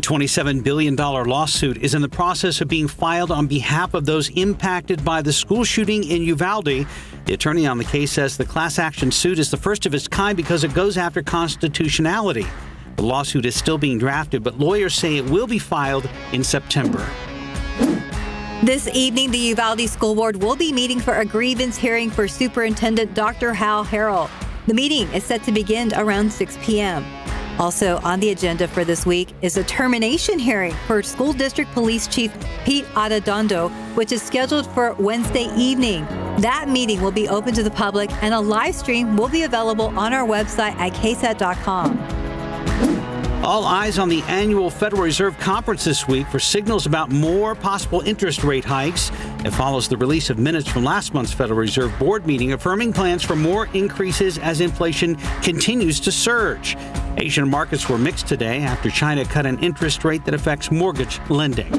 $27 billion lawsuit is in the process of being filed on behalf of those impacted by the school shooting in Uvalde. The attorney on the case says the class action suit is the first of its kind because it goes after constitutionality. The lawsuit is still being drafted, but lawyers say it will be filed in September. This evening, the Uvalde School Board will be meeting for a grievance hearing for Superintendent Dr. Hal Harrell. The meeting is set to begin around 6 p.m. Also on the agenda for this week is a termination hearing for School District Police Chief Pete Arredondo, which is scheduled for Wednesday evening. That meeting will be open to the public, and a live stream will be available on our website at KSAT.com. All eyes on the annual Federal Reserve Conference this week for signals about more possible interest rate hikes. It follows the release of minutes from last month's Federal Reserve Board meeting affirming plans for more increases as inflation continues to surge. Asian markets were mixed today after China cut an interest rate that affects mortgage lending.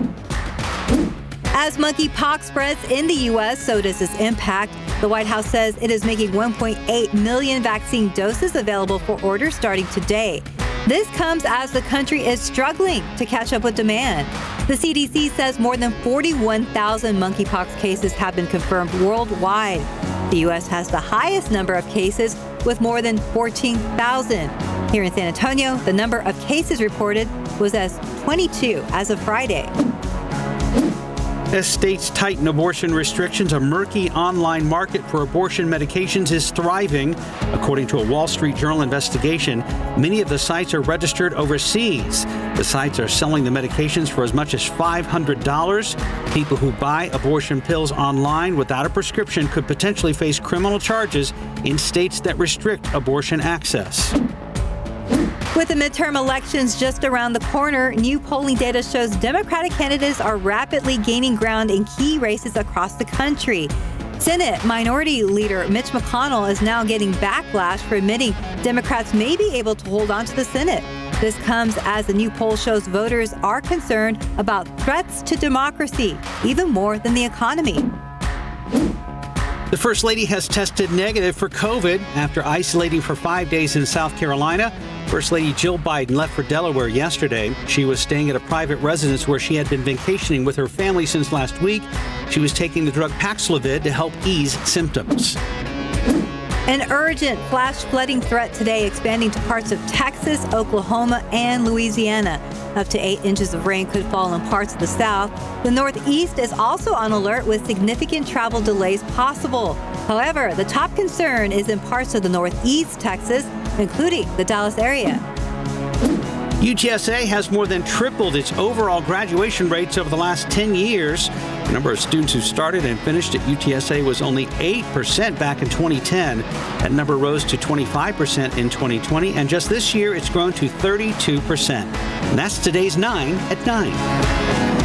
As monkeypox spreads in the U.S., so does its impact. The White House says it is making 1.8 million vaccine doses available for order starting today. This comes as the country is struggling to catch up with demand. The CDC says more than 41,000 monkeypox cases have been confirmed worldwide. The U.S. has the highest number of cases with more than 14,000. Here in San Antonio, the number of cases reported was as 22 as of Friday. As states tighten abortion restrictions, a murky online market for abortion medications is thriving. According to a Wall Street Journal investigation, many of the sites are registered overseas. The sites are selling the medications for as much as $500. People who buy abortion pills online without a prescription could potentially face criminal charges in states that restrict abortion access. With the midterm elections just around the corner, new polling data shows Democratic candidates are rapidly gaining ground in key races across the country. Senate Minority Leader Mitch McConnell is now getting backlash for admitting Democrats may be able to hold on to the Senate. This comes as the new poll shows voters are concerned about threats to democracy, even more than the economy. The First Lady has tested negative for COVID after isolating for 5 days in South Carolina. First Lady Jill Biden left for Delaware yesterday. She was staying at a private residence where she had been vacationing with her family since last week. She was taking the drug Paxlovid to help ease symptoms. An urgent flash flooding threat today expanding to parts of Texas, Oklahoma, and Louisiana. Up to 8 inches of rain could fall in parts of the South. The Northeast is also on alert with significant travel delays possible. However, the top concern is in parts of the Northeast Texas, including the Dallas area. UTSA has more than tripled its overall graduation rates over the last 10 years. The number of students who started and finished at UTSA was only 8% back in 2010. That number rose to 25% in 2020, and just this year it's grown to 32%. And that's today's 9 at 9.